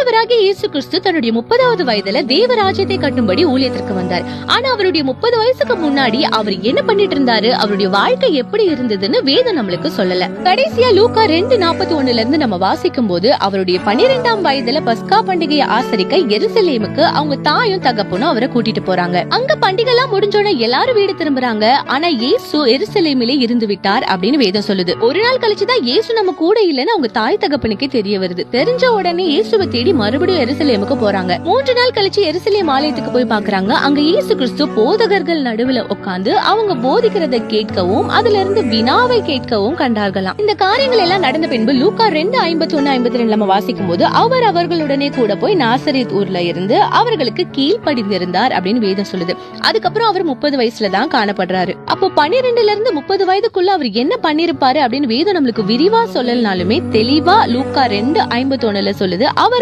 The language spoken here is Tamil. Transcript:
ஆண்டவராகிய இயேசு கிறிஸ்து தன்னுடைய 30வது வயதுல தேவராஜ்யத்தை கட்டும்படி ஊழியத்திற்கு வந்தார். ஆனா அவருடைய 30 வயசுக்கு முன்னாடி அவர் என்ன பண்ணிட்டு இருந்தாரு, அவருடைய வாழ்க்கை எப்படி இருந்ததுன்னு வேதம் நம்மளுக்கு சொல்லல. கடைசியா லூக்கா 2:41 இருந்து நம்ம வாசிக்கும் போது அவருடைய 12ஆம் வயதுல பஸ்கா பண்டிகையை ஆசரிக்க எருசலேமுக்கு அவங்க தாயும் தகப்பனும் அவரை கூட்டிட்டு போறாங்க. அங்க பண்டிகை எல்லாம் முடிஞ்சோட எல்லாரும் வீடு திரும்புறாங்க. ஆனா இயேசு எருசலேமிலே இருந்து விட்டார் அப்படின்னு வேதம் சொல்லுது. ஒரு நாள் கழிச்சுதான் இயேசு நம்ம கூட இல்லன்னு அவங்க தாய் தகப்பனுக்கே தெரிய வருது. தெரிஞ்ச உடனே இயேசுவை தேடி மறுபடியும் எருசலேமுக்கு போறாங்க. 3 நாள் கழிச்சு எருசலேம் ஆலயத்துக்கு போய் பாக்குறாங்க. அங்க இயேசு கிறிஸ்து போதகர்கள் நடுவுல உட்கார்ந்து அவங்க போதிக்கிறத கேட்கவும் அதுல இருந்து வினாவை கேட்கவும் கண்டார்களாம். இந்த காரியங்கள் எல்லாம் நடந்த பின்பு லூக்கா 2:51-52 நம்ம வாசிக்கும் போது அவர் அவர்களுடனே கூட போய் நாசரேத் ஊர்ல இருந்து அவர்களுக்கு கீழ்ப்படிந்திருந்தார் அப்படின்னு வேதம் சொல்லுது. அதுக்கப்புறம் அவர் 30 வயசுல தான் காணப்படுறாரு. அப்போ 12ல இருந்து 30 வயதுக்குள்ள அவர் என்ன பண்ணிருப்பாரு அப்படின்னு வேதம் நம்மளுக்கு விரிவா சொல்லலனாலுமே தெளிவா லூக்கா 2:51 சொல்லுது. அவர்